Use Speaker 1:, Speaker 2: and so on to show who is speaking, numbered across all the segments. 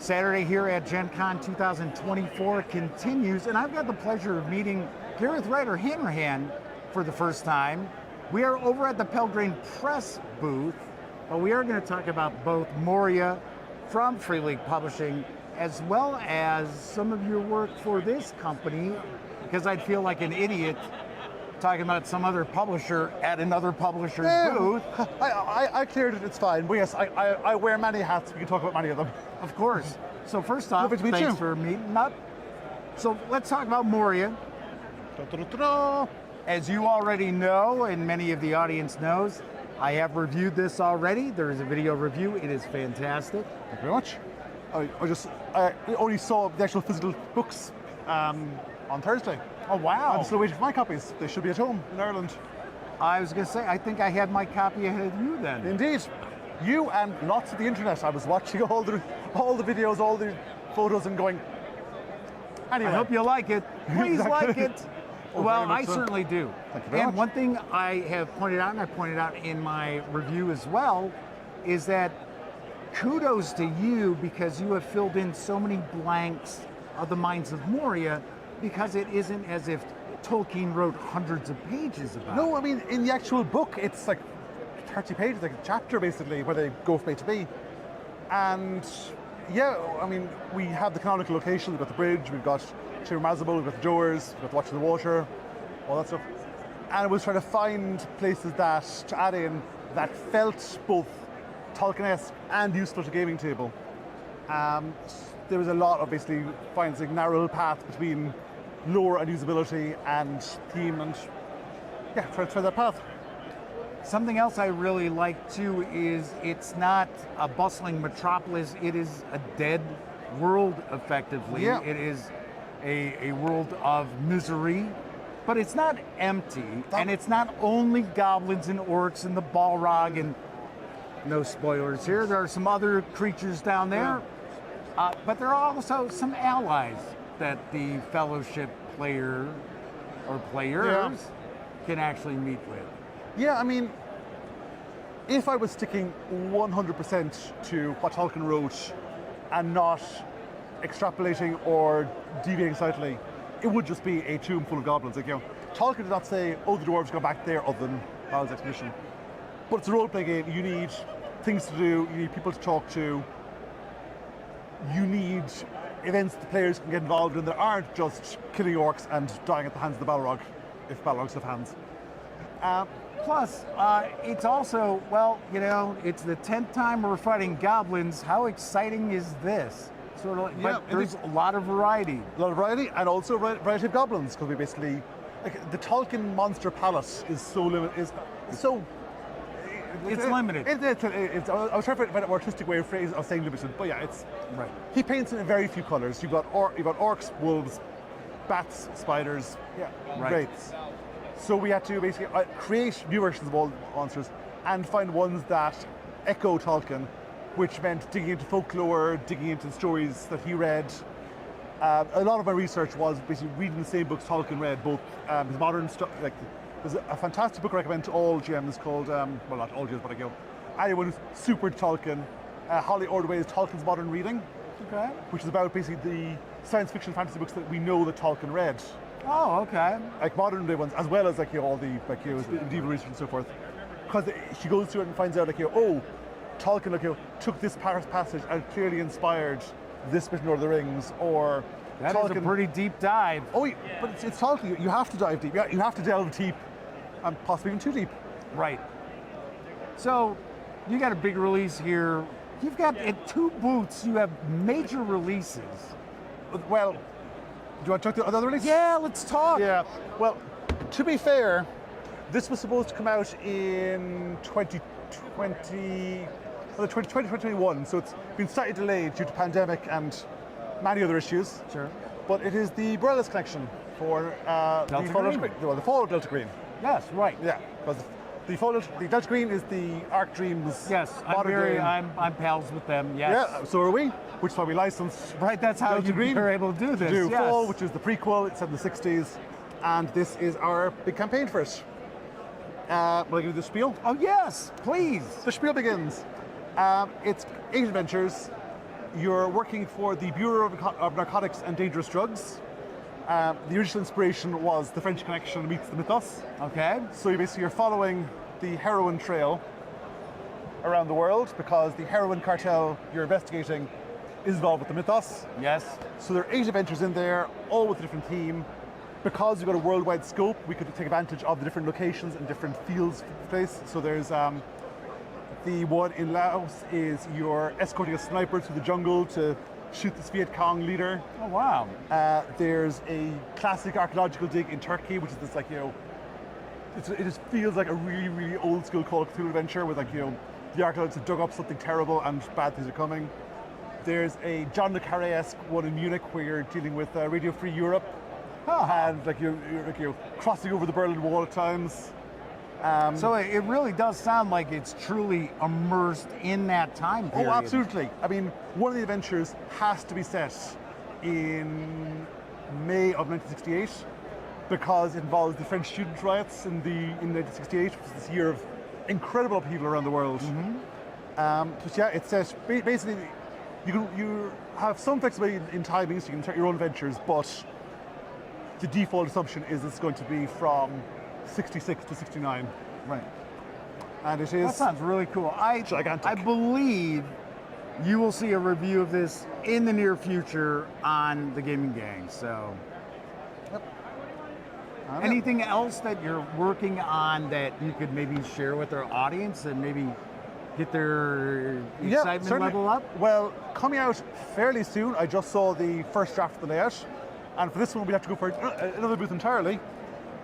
Speaker 1: Saturday here at Gen Con 2024 continues, and I've got the pleasure of meeting Gareth Ryder Hanrahan for the first time. We are over at the Pelgrane Press booth, but we are going to talk about both Moria from Free League Publishing, as well as some of your work for this company, because I'd feel like an idiot talking about some other publisher at another publisher's booth.
Speaker 2: I cleared it, it's fine. But yes, I wear many hats. We can talk about many of them.
Speaker 1: Of course. So first off,
Speaker 2: Lovely to meet
Speaker 1: thanks
Speaker 2: you.
Speaker 1: for meeting up. So let's talk about Moria. As you already know, and many of the audience knows, I have reviewed this already. There is a video review. It is fantastic.
Speaker 2: Thank you very much. I only saw the actual physical books on Thursday.
Speaker 1: Oh, wow.
Speaker 2: I'm still waiting for my copies. They should be at home in Ireland.
Speaker 1: I was going to say, I think I had my copy ahead of you then.
Speaker 2: Indeed. You and lots of the internet. I was watching all the videos, all the photos and going, anyway.
Speaker 1: I hope you like it. Please like it.
Speaker 2: Oh,
Speaker 1: well,
Speaker 2: very
Speaker 1: I
Speaker 2: much so.
Speaker 1: certainly do.
Speaker 2: Thank you very
Speaker 1: And
Speaker 2: much.
Speaker 1: one thing I have pointed out, and I pointed out in my review as well, is that kudos to you because you have filled in so many blanks of the Mines of Moria, because it isn't as if Tolkien wrote hundreds of pages about it.
Speaker 2: No, I mean, in the actual book, it's like 30 pages, like a chapter basically, where they go from A to B. And yeah, I mean, we have the canonical location, we've got the bridge, we've got Tir Mazabul, we've got the doors, we've got the Watch of the Water, all that stuff. And I was trying to find places that to add in that felt both Tolkien-esque and useful to gaming table. There was a lot of basically finding a narrow path between lore and usability and theme, and yeah, try that path.
Speaker 1: Something else I really like too is it's not a bustling metropolis, it is a dead world effectively.
Speaker 2: Yeah.
Speaker 1: It is a world of misery, but it's not empty, and it's not only goblins and orcs and the Balrog, and no spoilers here, there are some other creatures down there, but there are also some allies that the Fellowship player or players can actually meet with.
Speaker 2: Yeah, I mean, if I was sticking 100% to what Tolkien wrote and not extrapolating or deviating slightly, it would just be a tomb full of goblins. Like, you know, Tolkien did not say, oh, the dwarves go back there other than Bal's expedition. But it's a role-playing game. You need things to do, you need people to talk to, you need events the players can get involved in that aren't just killing orcs and dying at the hands of the Balrog, if Balrogs have hands.
Speaker 1: Plus, it's also, well, you know, it's the 10th time we're fighting goblins. How exciting is this? Sort of, like,
Speaker 2: Yeah,
Speaker 1: but there's a lot of variety.
Speaker 2: A lot of variety, and also variety of goblins, because we basically, like, the Tolkien monster palette is so limited,
Speaker 1: It's limited.
Speaker 2: I was trying to find an artistic way of saying limited, but yeah, it's
Speaker 1: Right.
Speaker 2: He paints it in very few colors. You've got orcs, wolves, bats, spiders,
Speaker 1: Right.
Speaker 2: great. So we had to basically create new versions of all monsters and find ones that echo Tolkien, which meant digging into folklore, digging into the stories that he read. A lot of my research was basically reading the same books Tolkien read, both his modern stuff. Like, there's a fantastic book I recommend to all GMs called, well, not all GMs, but like, you know, anyone who's super into Tolkien. Holly Ordway's Tolkien's Modern Reading,
Speaker 1: Okay.
Speaker 2: which is about basically the science fiction fantasy books that we know that Tolkien read.
Speaker 1: Oh, okay.
Speaker 2: Like modern day ones, as well as like, you know, all the like, you know, medieval research and so forth. Because she goes through it and finds out like, you know, oh, Tolkien, like, you know, took this passage and clearly inspired this bit in Lord of the Rings, or
Speaker 1: That
Speaker 2: Tolkien.
Speaker 1: is a pretty deep dive.
Speaker 2: Oh, but it's Tolkien. You have to dive deep. You have to delve deep, and possibly even too deep.
Speaker 1: Right. So, you got a big release here. You've got at two booths, you have major releases.
Speaker 2: Well, do you want to talk to the other release?
Speaker 1: Yeah, let's talk.
Speaker 2: Yeah. Well, to be fair, this was supposed to come out in 2021, so it's been slightly delayed due to pandemic and many other issues.
Speaker 1: Sure.
Speaker 2: But it is the Borellus Connection for
Speaker 1: Delta Green.
Speaker 2: The fall of Delta Green.
Speaker 1: Yes, right.
Speaker 2: Yeah. Because the Delta Green is the Arc Dreams.
Speaker 1: Yes, I'm pals with them. Yes.
Speaker 2: Yeah, so are we, which is why we licensed.
Speaker 1: Right, that's how
Speaker 2: Delta
Speaker 1: you
Speaker 2: Green
Speaker 1: were able to do this.
Speaker 2: To do
Speaker 1: yes.
Speaker 2: Fall, which is the prequel. It's set in the 60s, and this is our big campaign for it. Will I give you the spiel?
Speaker 1: Oh yes, please.
Speaker 2: The spiel begins. It's 8 adventures. you're working for the Bureau of Narcotics and Dangerous Drugs. The original inspiration was the French Connection meets the mythos.
Speaker 1: Okay.
Speaker 2: So you're following the heroin trail around the world because the heroin cartel you're investigating is involved with the mythos.
Speaker 1: Yes.
Speaker 2: So there are 8 adventures in there, all with a different theme. Because we've got a worldwide scope, we could take advantage of the different locations and different fields of the place. So there's the one in Laos is you're escorting a sniper through the jungle to shoot this Viet Cong leader.
Speaker 1: Oh, wow.
Speaker 2: There's a classic archaeological dig in Turkey, which is this like, it just feels like a really, really old school Call of Cthulhu adventure with like, the archaeologists have dug up something terrible and bad things are coming. There's a John le Carré-esque one in Munich where you're dealing with Radio Free Europe. And like you're crossing over the Berlin Wall at times.
Speaker 1: So it really does sound like it's truly immersed in that time period.
Speaker 2: Oh, absolutely. I mean, one of the adventures has to be set in May of 1968 because it involves the French student riots in 1968, which is this year of incredible upheaval around the world. But yeah, it's set basically. You have some flexibility in timing, so you can start your own adventures, but the default assumption is it's going to be from 66 to 69.
Speaker 1: Right.
Speaker 2: And it is.
Speaker 1: That sounds really cool.
Speaker 2: Gigantic.
Speaker 1: I believe you will see a review of this in the near future on the Gaming Gang. So, anything else that you're working on that you could maybe share with our audience and maybe get their excitement level up?
Speaker 2: Well, coming out fairly soon. I just saw the first draft of the layout. And for this one, we have to go for another booth entirely.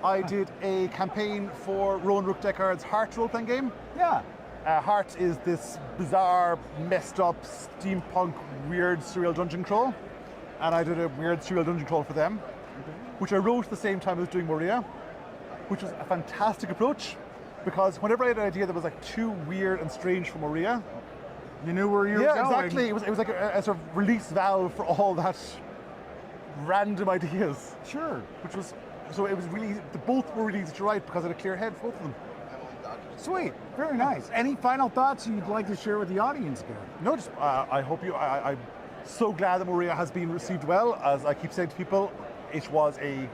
Speaker 2: I did a campaign for Rowan Rook Deckard's Heart role-playing game.
Speaker 1: Yeah.
Speaker 2: Heart is this bizarre, messed up, steampunk, weird, surreal dungeon crawl. And I did a weird, surreal dungeon crawl for them, which I wrote at the same time as doing Moria, which was a fantastic approach, because whenever I had an idea that was like too weird and strange for Moria,
Speaker 1: you knew where you were going.
Speaker 2: Yeah, exactly. It was like a sort of release valve for all that random ideas.
Speaker 1: Sure.
Speaker 2: Which was, so it was really, both were really easy to write because I had a clear head for both of them.
Speaker 1: Sweet, very nice. Any final thoughts you'd like to share with the audience, Gareth?
Speaker 2: No, just I'm so glad that Moria has been received well. As I keep saying to people, it was a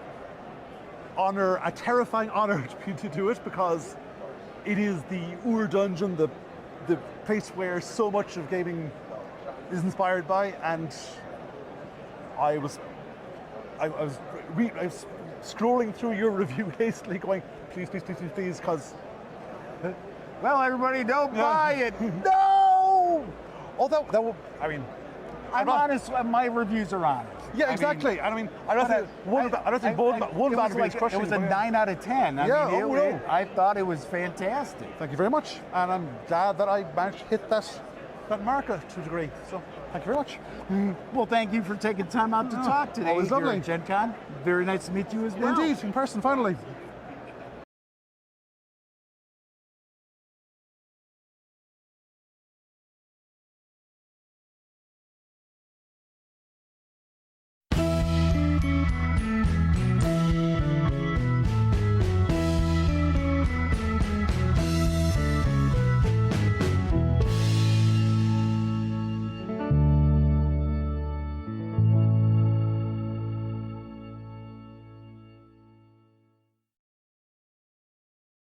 Speaker 2: terrifying honor to do it because it is the Ur dungeon, the place where so much of gaming is inspired by, and I was scrolling through your review hastily, going, please, because.
Speaker 1: Well, everybody, don't buy it. No.
Speaker 2: Oh, that will. I mean,
Speaker 1: I'm honest. My reviews are honest.
Speaker 2: Yeah, exactly. I mean, I don't think one bad review is crushing.
Speaker 1: It was a 9 out of 10. I thought it was fantastic.
Speaker 2: Thank you very much, and I'm glad that I managed to hit that marker to a degree. So, thank you very much.
Speaker 1: Well, thank you for taking time out to talk today.
Speaker 2: Always lovely.
Speaker 1: Here at Gen Con. Very nice to meet you as well.
Speaker 2: Indeed, in person, finally.